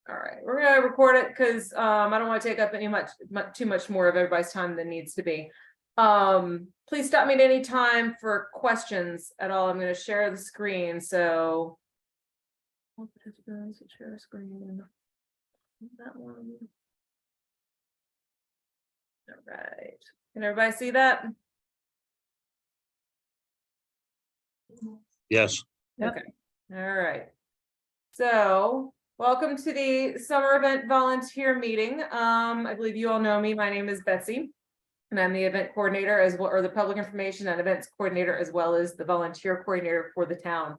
All right, we're gonna record it because I don't want to take up too much more of everybody's time than needs to be. Please stop me at any time for questions at all. I'm going to share the screen. So share screen. That one. All right. Can everybody see that? Yes. Okay. All right. So welcome to the summer event volunteer meeting. I believe you all know me. My name is Betsy, and I'm the event coordinator as well, or the public information and events coordinator, as well as the volunteer coordinator for the town.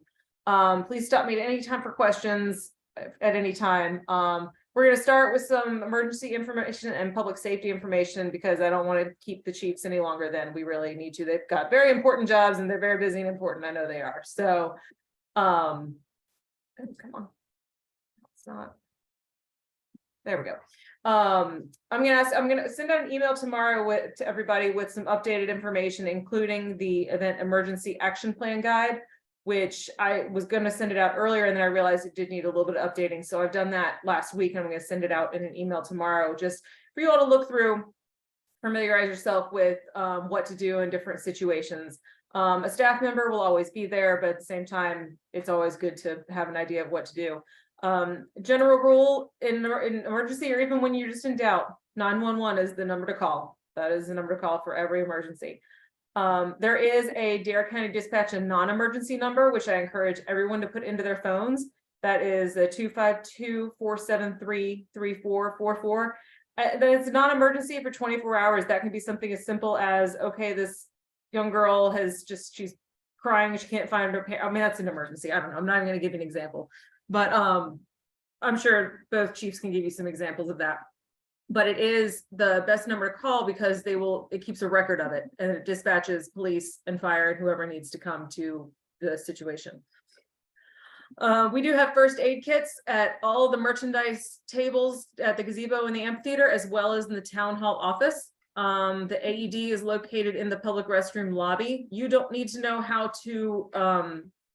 Please stop me at any time for questions at any time. We're going to start with some emergency information and public safety information because I don't want to keep the chiefs any longer than we really need to. They've got very important jobs and they're very busy and important. I know they are. So, come on. It's not. There we go. I'm gonna send out an email tomorrow to everybody with some updated information, including the event emergency action plan guide, which I was going to send it out earlier, and then I realized it did need a little bit of updating. So I've done that last week, and I'm going to send it out in an email tomorrow, just for you all to look through, familiarize yourself with what to do in different situations. A staff member will always be there, but at the same time, it's always good to have an idea of what to do. General rule in emergency, or even when you're just in doubt, 911 is the number to call. That is the number to call for every emergency. There is a Dare County Dispatch a non-emergency number, which I encourage everyone to put into their phones. That is a 252-473-3444. It's non-emergency for 24 hours. That can be something as simple as, okay, this young girl she's crying, she can't find her parents. I mean, that's an emergency. I don't know. I'm not even going to give you an example. But I'm sure both chiefs can give you some examples of that. But it is the best number to call because it keeps a record of it, and it dispatches police and fire and whoever needs to come to the situation. We do have first aid kits at all the merchandise tables at the gazebo and the amphitheater, as well as in the town hall office. The AED is located in the public restroom lobby. You don't need to know how to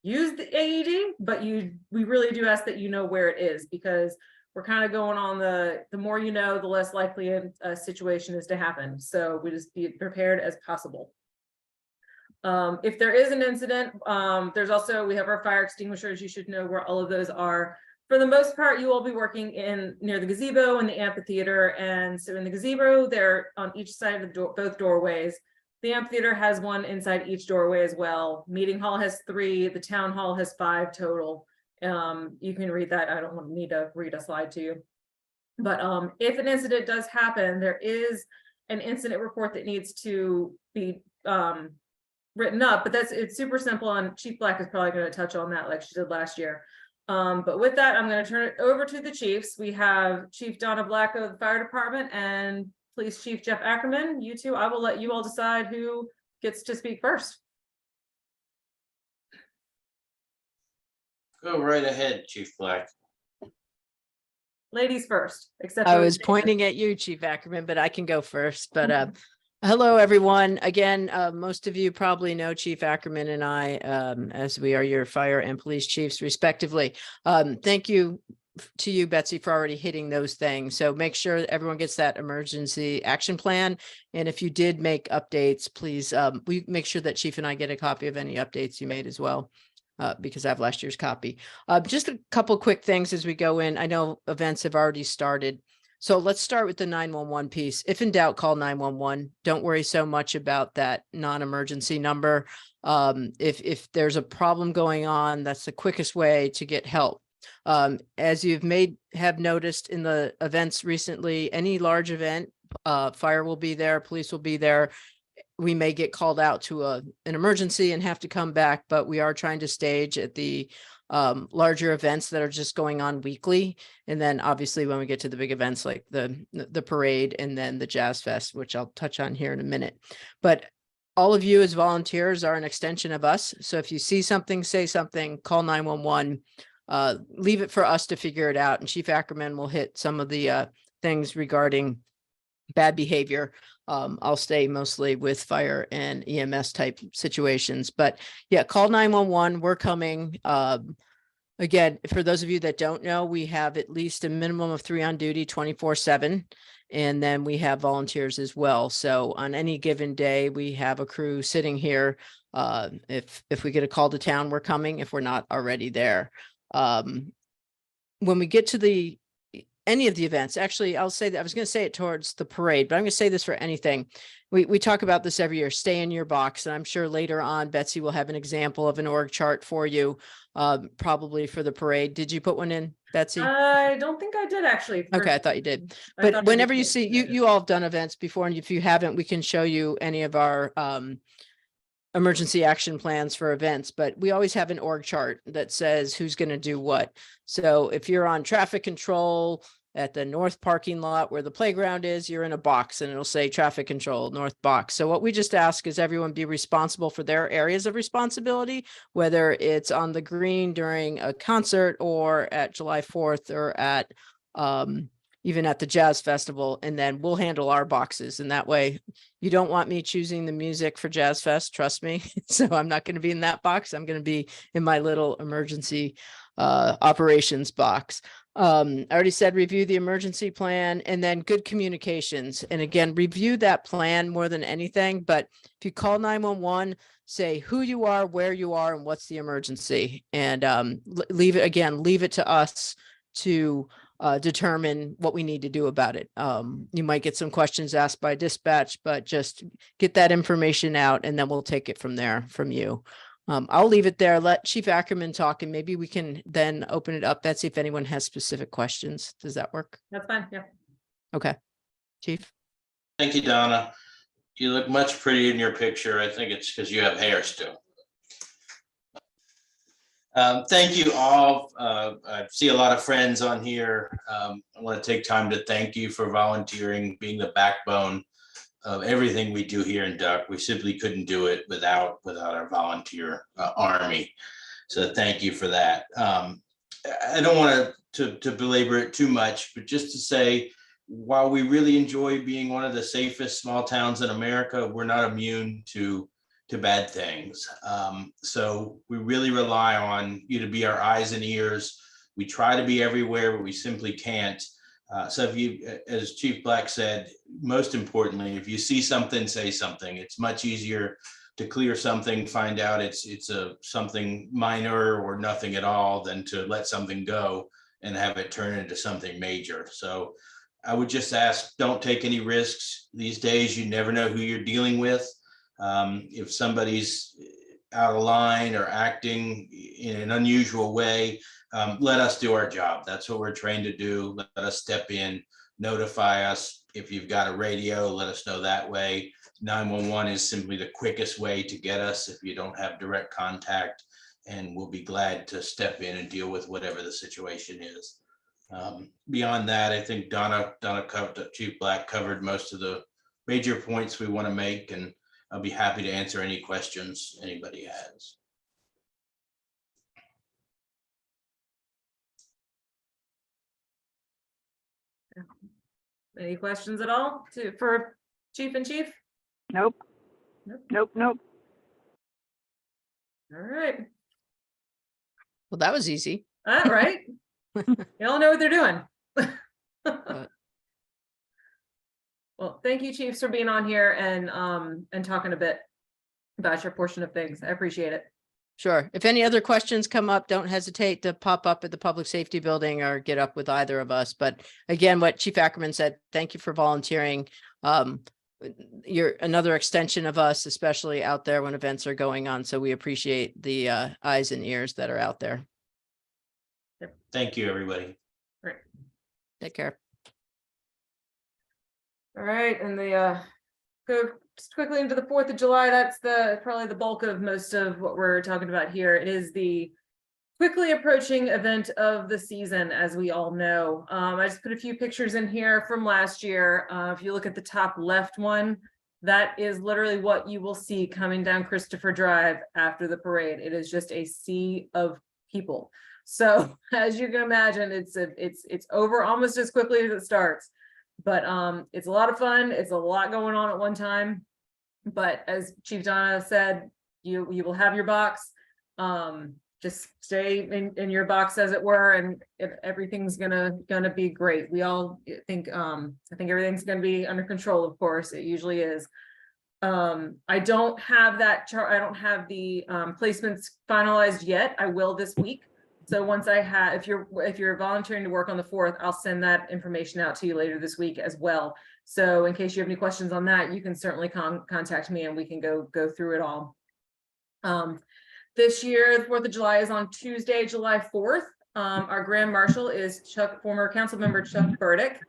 use the AED, but we really do ask that you know where it is, because we're kind of going on the more you know, the less likely a situation is to happen. So we just be prepared as possible. If there is an incident, we have our fire extinguishers. You should know where all of those are. For the most part, you will be working near the gazebo and the amphitheater. And so in the gazebo, they're on each side of both doorways. The amphitheater has one inside each doorway as well. Meeting hall has 3. The town hall has 5 total. You can read that. I don't need to read a slide to you. But if an incident does happen, there is an incident report that needs to be written up. But it's super simple, and Chief Black is probably going to touch on that like she did last year. But with that, I'm going to turn it over to the chiefs. We have Chief Donna Black of the fire department and Police Chief Jeff Ackerman. You two, I will let you all decide who gets to speak first. Go right ahead, Chief Black. Ladies first, except I was pointing at you, Chief Ackerman, but I can go first. But hello, everyone. Again, most of you probably know Chief Ackerman and I, as we are your fire and police chiefs, respectively. Thank you to you, Betsy, for already hitting those things. So make sure everyone gets that emergency action plan. And if you did make updates, please we make sure that Chief and I get a copy of any updates you made as well. Because I have last year's copy. Just a couple quick things as we go in. I know events have already started. So let's start with the 911 piece. If in doubt, call 911. Don't worry so much about that non-emergency number. If there's a problem going on, that's the quickest way to get help. As have noticed in the events recently, any large event, fire will be there, police will be there. We may get called out to an emergency and have to come back, but we are trying to stage at the larger events that are just going on weekly. And then obviously when we get to the big events like the parade and then the Jazz Fest, which I'll touch on here in a minute. But all of you as volunteers are an extension of us. So if you see something, say something, call 911, leave it for us to figure it out. And Chief Ackerman will hit some of the things regarding bad behavior. I'll stay mostly with fire and EMS type situations, but yeah, call 911. We're coming. Again, for those of you that don't know, we have at least a minimum of 3 on duty 24/7. And then we have volunteers as well. So on any given day, we have a crew sitting here. If we get a call to town, we're coming, if we're not already there. When we get to any of the events, actually, I'll say that I was going to say it towards the parade, but I'm going to say this for anything. We talk about this every year, stay in your box. And I'm sure later on, Betsy will have an example of an org chart for you, probably for the parade. Did you put one in, Betsy? I don't think I did actually. Okay, I thought you did. I thought I But whenever did, you but see, I didn't. you all have done events before, and if you haven't, we can show you any of our emergency action plans for events, but we always have an org chart that says who's going to do what. So if you're on traffic control at the north parking lot where the playground is, you're in a box and it'll say traffic control, north box. So what we just ask is everyone be responsible for their areas of responsibility, whether it's on the green during a concert or at July 4th or at even at the Jazz Festival, and then we'll handle our boxes. And that way you don't want me choosing the music for Jazz Fest, trust me. So I'm not going to be in that box. I'm going to be in my little emergency operations box. I already said, review the emergency plan and then good communications. And again, review that plan more than anything. But if you call 911, say who you are, where you are, and what's the emergency. And leave it to us to determine what we need to do about it. You might get some questions asked by dispatch, but just get that information out and then we'll take it from there from you. I'll leave it there. Let Chief Ackerman talk and maybe we can then open it up. Betsy, if anyone has specific questions, does that work? That's fine, yeah. Okay. Chief. Thank you, Donna. You look much prettier in your picture. I think it's because you have hair still. Thank you all. I see a lot of friends on here. I want to take time to thank you for volunteering, being the backbone of everything we do here in Duck. We simply couldn't do it without our volunteer army. So thank you for that. I don't want to belabor it too much, but just to say, while we really enjoy being one of the safest small towns in America, we're not immune to bad things. So we really rely on you to be our eyes and ears. We try to be everywhere, but we simply can't. So if you, as Chief Black said, most importantly, if you see something, say something. It's much easier to clear something, find out it's something minor or nothing at all than to let something go and have it turn into something major. So I would just ask, don't take any risks. These days, you never know who you're dealing with. If somebody's out of line or acting in an unusual way, let us do our job. That's what we're trained to do. Let us step in, notify us. If you've got a radio, let us know that way. 911 is simply the quickest way to get us if you don't have direct contact, and we'll be glad to step in and deal with whatever the situation is. Beyond that, I think Donna covered, Chief Black covered most of the major points we want to make, and I'll be happy to answer any questions anybody has. Any questions at all for Chief and Chief? Nope. Nope. Nope. All right. Well, that was easy. All right. They all know what they're doing. Well, thank you, Chiefs, for being on here and talking a bit about your portion of things. I appreciate it. Sure. If any other questions come up, don't hesitate to pop up at the Public Safety Building or get up with either of us. But again, what Chief Ackerman said, thank you for volunteering. You're another extension of us, especially out there when events are going on. So we appreciate the eyes and ears that are out there. Thank you, everybody. Right. Take care. All right, and go just quickly into the 4th of July. That's probably the bulk of most of what we're talking about here. It is the quickly approaching event of the season, as we all know. I just put a few pictures in here from last year. If you look at the top left one, that is literally what you will see coming down Christopher Drive after the parade. It is just a sea of people. So as you can imagine, it's over almost as quickly as it starts. But it's a lot of fun. It's a lot going on at one time. But as Chief Donna said, you will have your box. just stay in your box, as it were, and everything's gonna be great. We all think, I think everything's gonna be under control, of course, it usually is. I don't have that chart, I don't have the placements finalized yet. I will this week. So once I have, if you're volunteering to work on the 4th, I'll send that information out to you later this week as well. So in case you have any questions on that, you can certainly contact me and we can go through it all. This year, the 4th of July is on Tuesday, July 4th. Our Grand Marshal is former council member Chuck Burdick.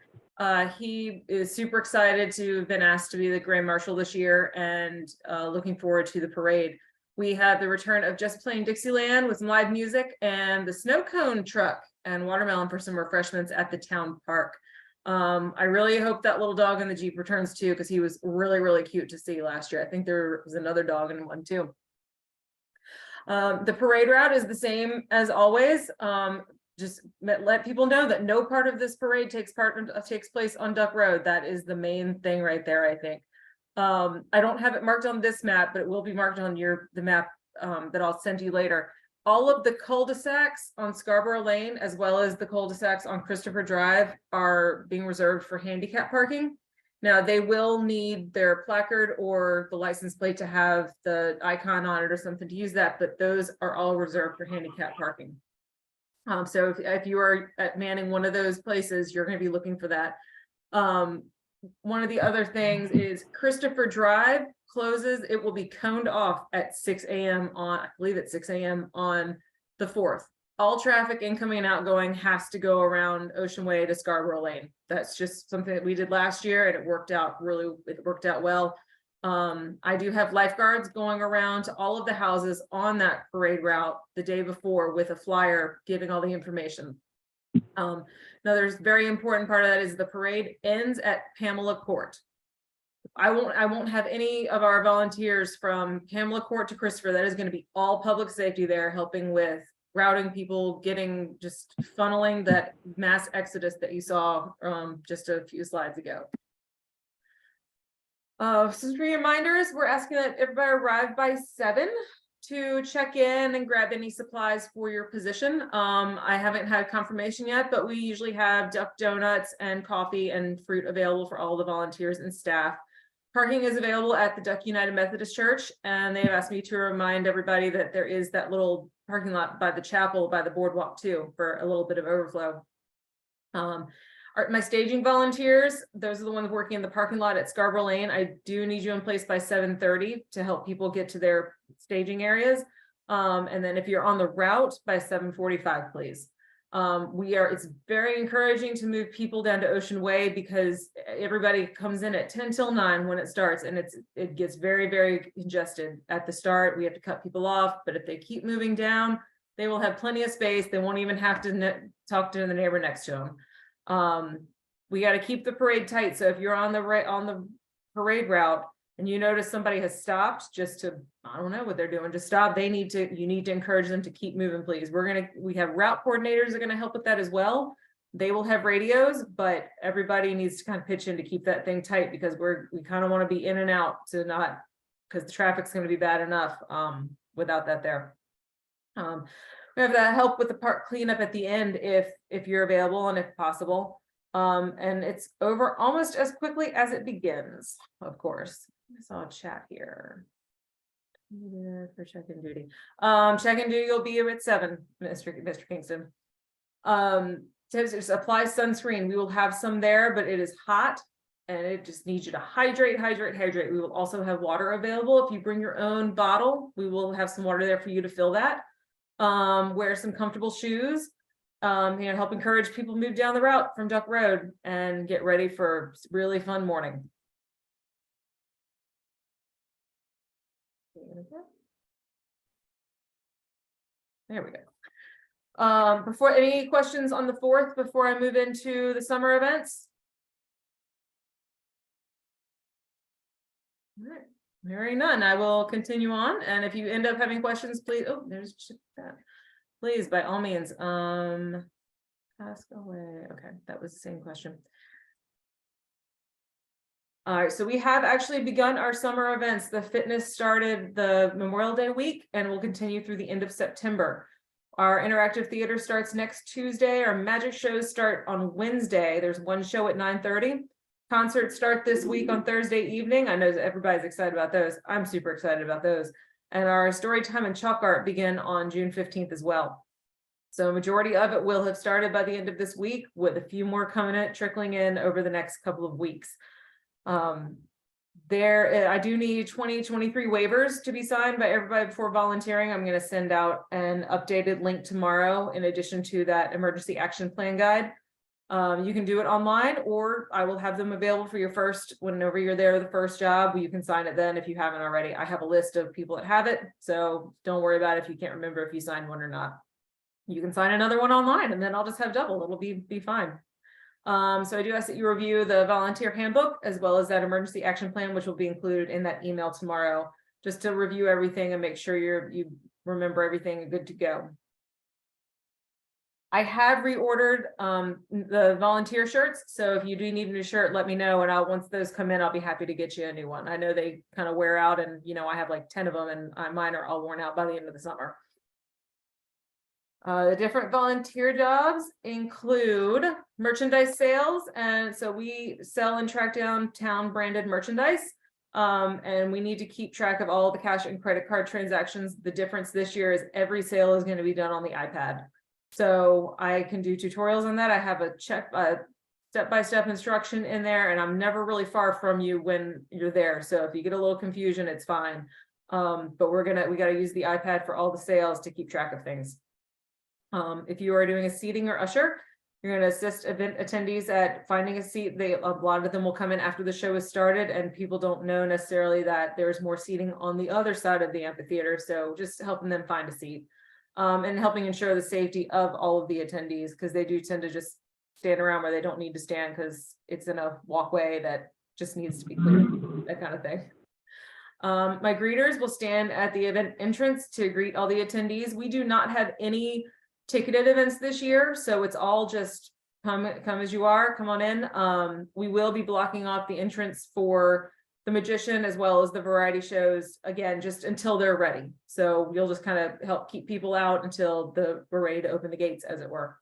He is super excited to have been asked to be the Grand Marshal this year and looking forward to the parade. We have the return of Just Plain Dixieland with some live music and the snow cone truck and watermelon for some refreshments at the town park. I really hope that little dog in the Jeep returns too, because he was really, really cute to see last year. I think there was another dog in one too. The parade route is the same as always. Just let people know that no part of this parade takes place on Duck Road. That is the main thing right there, I think. I don't have it marked on this map, but it will be marked on the map that I'll send you later. All of the cul-de-sacs on Scarborough Lane, as well as the cul-de-sacs on Christopher Drive, are being reserved for handicap parking. Now, they will need their placard or the license plate to have the icon on it or something to use that, but those are all reserved for handicap parking. So if you are manning one of those places, you're going to be looking for that. One of the other things is Christopher Drive closes. It will be coned off at 6 a.m. on, I believe it's 6 a.m. on the 4th. All traffic incoming and outgoing has to go around Ocean Way to Scarborough Lane. That's just something that we did last year and it worked out well. I do have lifeguards going around to all of the houses on that parade route the day before with a flyer giving all the information. Another very important part of that is the parade ends at Pamela Court. I won't have any of our volunteers from Pamela Court to Christopher. That is going to be all public safety there, helping with routing people, just funneling that mass exodus that you saw just a few slides ago. Some reminders, we're asking that everybody arrive by 7 to check in and grab any supplies for your position. I haven't had confirmation yet, but we usually have duck donuts and coffee and fruit available for all the volunteers and staff. Parking is available at the Duck United Methodist Church, and they've asked me to remind everybody that there is that little parking lot by the chapel, by the boardwalk too, for a little bit of overflow. My staging volunteers, those are the ones working in the parking lot at Scarborough Lane. I do need you in place by 7:30 to help people get to their staging areas. And then if you're on the route by 7:45, please. It's very encouraging to move people down to Ocean Way because everybody comes in at 10 till 9 when it starts, and it gets very, very congested at the start. We have to cut people off, but if they keep moving down, they will have plenty of space. They won't even have to talk to the neighbor next to them. We got to keep the parade tight. So if you're on the parade route and you notice somebody has stopped just to, I don't know what they're doing, just stop. You need to encourage them to keep moving, please. We have route coordinators that are going to help with that as well. They will have radios, but everybody needs to kind of pitch in to keep that thing tight because we kind of want to be in and out because the traffic's going to be bad enough without that there. We have that help with the park cleanup at the end if you're available and if possible. And it's over almost as quickly as it begins, of course. I saw a chat here. For check-in duty. Check-in duty will be at 7, Mr. Kingston. Just apply sunscreen. We will have some there, but it is hot and it just needs you to hydrate. We will also have water available. If you bring your own bottle, we will have some water there for you to fill that. Wear some comfortable shoes. Help encourage people move down the route from Duck Road and get ready for a really fun morning. There we go. Before any questions on the 4th before I move into the summer events? All right, hearing none, I will continue on. And if you end up having questions, please. Oh, there's that. Please, by all means, ask away. Okay, that was the same question. All right, so we have actually begun our summer events. The fitness started the Memorial Day week and will continue through the end of September. Our interactive theater starts next Tuesday. Our magic shows start on Wednesday. There's one show at 9:30. Concerts start this week on Thursday evening. I know that everybody's excited about those. I'm super excited about those. And our story time and chalk art begin on June 15th as well. So majority of it will have started by the end of this week, with a few more trickling in over the next couple of weeks. I do need 2023 waivers to be signed by everybody before volunteering. I'm going to send out an updated link tomorrow in addition to that emergency action plan guide. You can do it online, or I will have them available for your first, whenever you're there, the first job. You can sign it then if you haven't already. I have a list of people that have it, so don't worry about it if you can't remember if you signed one or not. You can sign another one online, and then I'll just have double. It'll be fine. So I do ask that you review the volunteer handbook as well as that emergency action plan, which will be included in that email tomorrow, just to review everything and make sure you remember everything and good to go. I have reordered the volunteer shirts, so if you do need a new shirt, let me know, and once those come in, I'll be happy to get you a new one. I know they kind of wear out, and I have like 10 of them, and mine are all worn out by the end of the summer. The different volunteer jobs include merchandise sales, and so we sell and track down town branded merchandise, and we need to keep track of all the cash and credit card transactions. The difference this year is every sale is going to be done on the iPad. So I can do tutorials on that. I have a step-by-step instruction in there, and I'm never really far from you when you're there. So if you get a little confusion, it's fine. But we got to use the iPad for all the sales to keep track of things. If you are doing a seating or usher, you're going to assist event attendees at finding a seat. A lot of them will come in after the show is started, and people don't know necessarily that there's more seating on the other side of the amphitheater. So just helping them find a seat. And helping ensure the safety of all of the attendees, because they do tend to just stand around where they don't need to stand because it's in a walkway that just needs to be cleared, that kind of thing. My greeters will stand at the event entrance to greet all the attendees. We do not have any ticketed events this year, so it's all just come as you are, come on in. We will be blocking off the entrance for the magician as well as the variety shows, again, just until they're ready. So you'll just kind of help keep people out until we're ready to open the gates, as it were.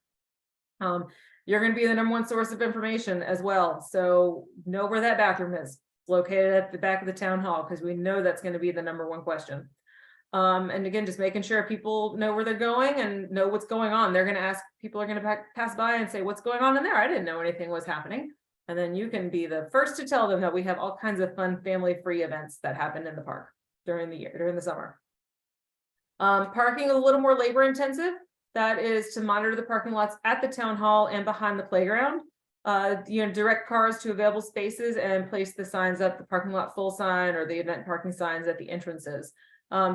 You're going to be the #1 source of information as well. So know where that bathroom is. It's located at the back of the town hall, because we know that's going to be the #1 question. And again, just making sure people know where they're going and know what's going on. They're going to ask, people are going to pass by and say, what's going on in there? I didn't know anything was happening. And then you can be the first to tell them that we have all kinds of fun family-free events that happen in the park during the summer. Parking is a little more labor intensive. That is to monitor the parking lots at the town hall and behind the playground. Direct cars to available spaces and place the signs up, the parking lot full sign or the event parking signs at the entrances.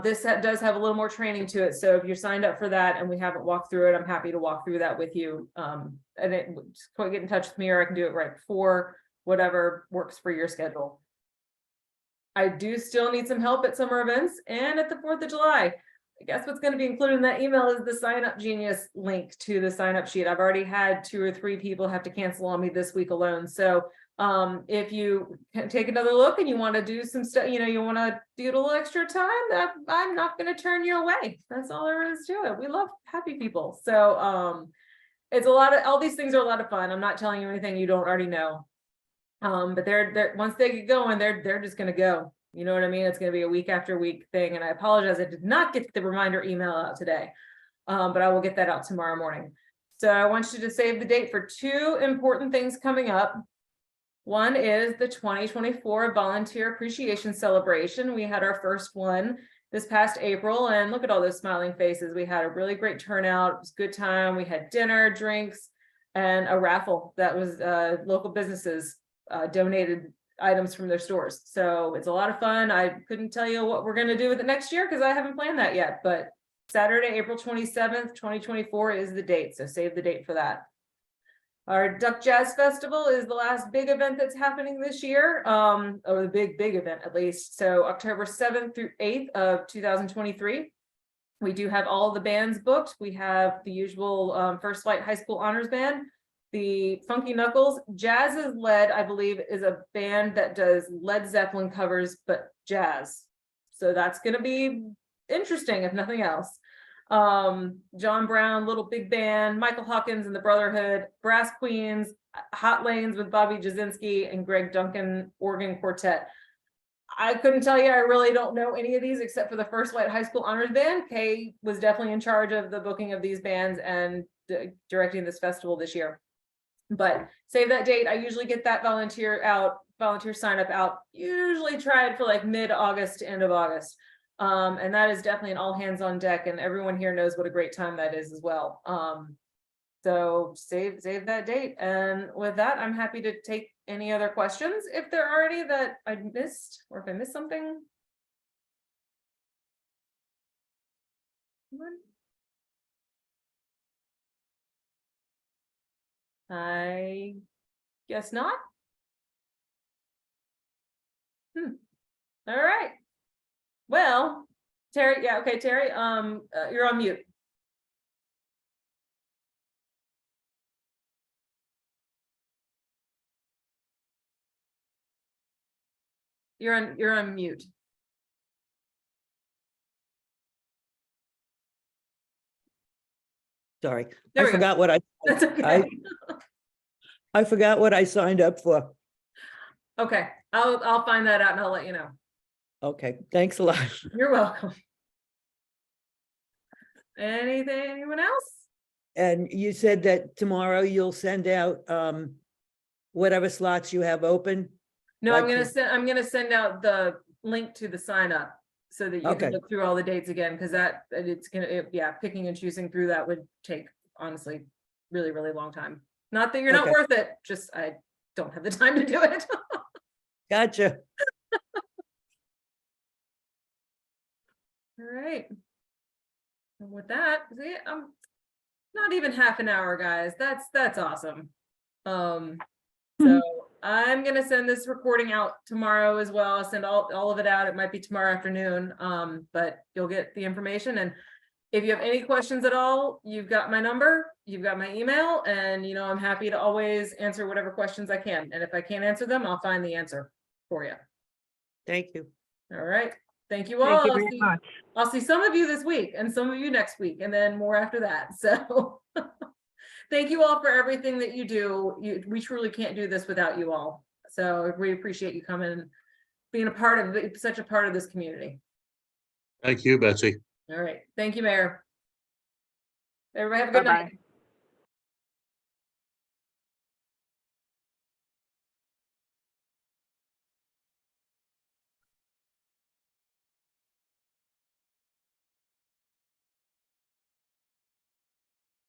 This does have a little more training to it. So if you're signed up for that and we haven't walked through it, I'm happy to walk through that with you. Just get in touch with me, or I can do it right before, whatever works for your schedule. I do still need some help at summer events and at the 4th of July. I guess what's going to be included in that email is the Sign Up Genius link to the sign up sheet. I've already had 2 or 3 people have to cancel on me this week alone. So if you can take another look and you want to do some stuff, you want to do a little extra time, that I'm not going to turn you away. That's all there is to it. We love happy people. So it's all these things are a lot of fun. I'm not telling you anything you don't already know. But they're once they get going, they're just going to go. You know what I mean? It's going to be a week after week thing. And I apologize, I did not get the reminder email out today, but I will get that out tomorrow morning. So I want you to save the date for 2 important things coming up. One is the 2024 Volunteer Appreciation Celebration. We had our first one this past April, and look at all those smiling faces. We had a really great turnout. It was a good time. We had dinner, drinks, and a raffle that was local businesses donated items from their stores. So it's a lot of fun. I couldn't tell you what we're going to do with it next year because I haven't planned that yet, but Saturday, April 27th, 2024 is the date. So save the date for that. Our Duck Jazz Festival is the last big event that's happening this year, or the big event at least. So October 7th through 8th of 2023. We do have all the bands booked. We have the usual First Flight High School Honors Band, the Funky Knuckles. Jazz is Led, I believe, is a band that does Led Zeppelin covers, but jazz. So that's going to be interesting, if nothing else. John Brown, Little Big Band, Michael Hawkins and the Brotherhood, Brass Queens, Hot Lanes with Bobby Jasinski and Greg Duncan, Organ Quartet. I couldn't tell you, I really don't know any of these except for the First Light High School Honors Band. Kay was definitely in charge of the booking of these bands and directing this festival this year. But save that date. I usually get that volunteer sign up out, usually tried for like mid-August to end of August. And that is definitely an all hands on deck, and everyone here knows what a great time that is as well. So save that date. And with that, I'm happy to take any other questions if there are any that I missed, or if I missed something. I guess not. All right. Well, Terry, yeah, okay, Terry, you're on mute. You're on mute. Sorry, There I we go. forgot what That's okay. I forgot what I signed up for. Okay, I'll find that out and I'll let you know. Okay, thanks a lot. You're welcome. Anyone else? And you said that tomorrow you'll send out whatever slots you have open? No, Like I'm gonna send out the link to the sign up so that you can Okay. look through all the dates again, because yeah, picking and choosing through that would take, honestly, really, really long time. Not that you're not Okay. worth it, just I don't have the time to do it. Gotcha. All right. And with that, see, I'm not even half an hour, guys. That's awesome. So I'm gonna send this recording out tomorrow as well. I'll send all of it out. It might be tomorrow afternoon, but you'll get the information. And if you have any questions at all, you've got my number, you've got my email, and I'm happy to always answer whatever questions I can. And if I can't answer them, I'll find the answer for you. Thank you. All right. Thank you all. Thank you very much. I'll see some of you this week and some of you next week, and then more after that. So thank you all for everything that you do. We truly can't do this without you all. So we appreciate you coming, being such a part of this community. Thank you, Betsy. All right. Thank you, Mayor. Everybody have a good Bye-bye. night.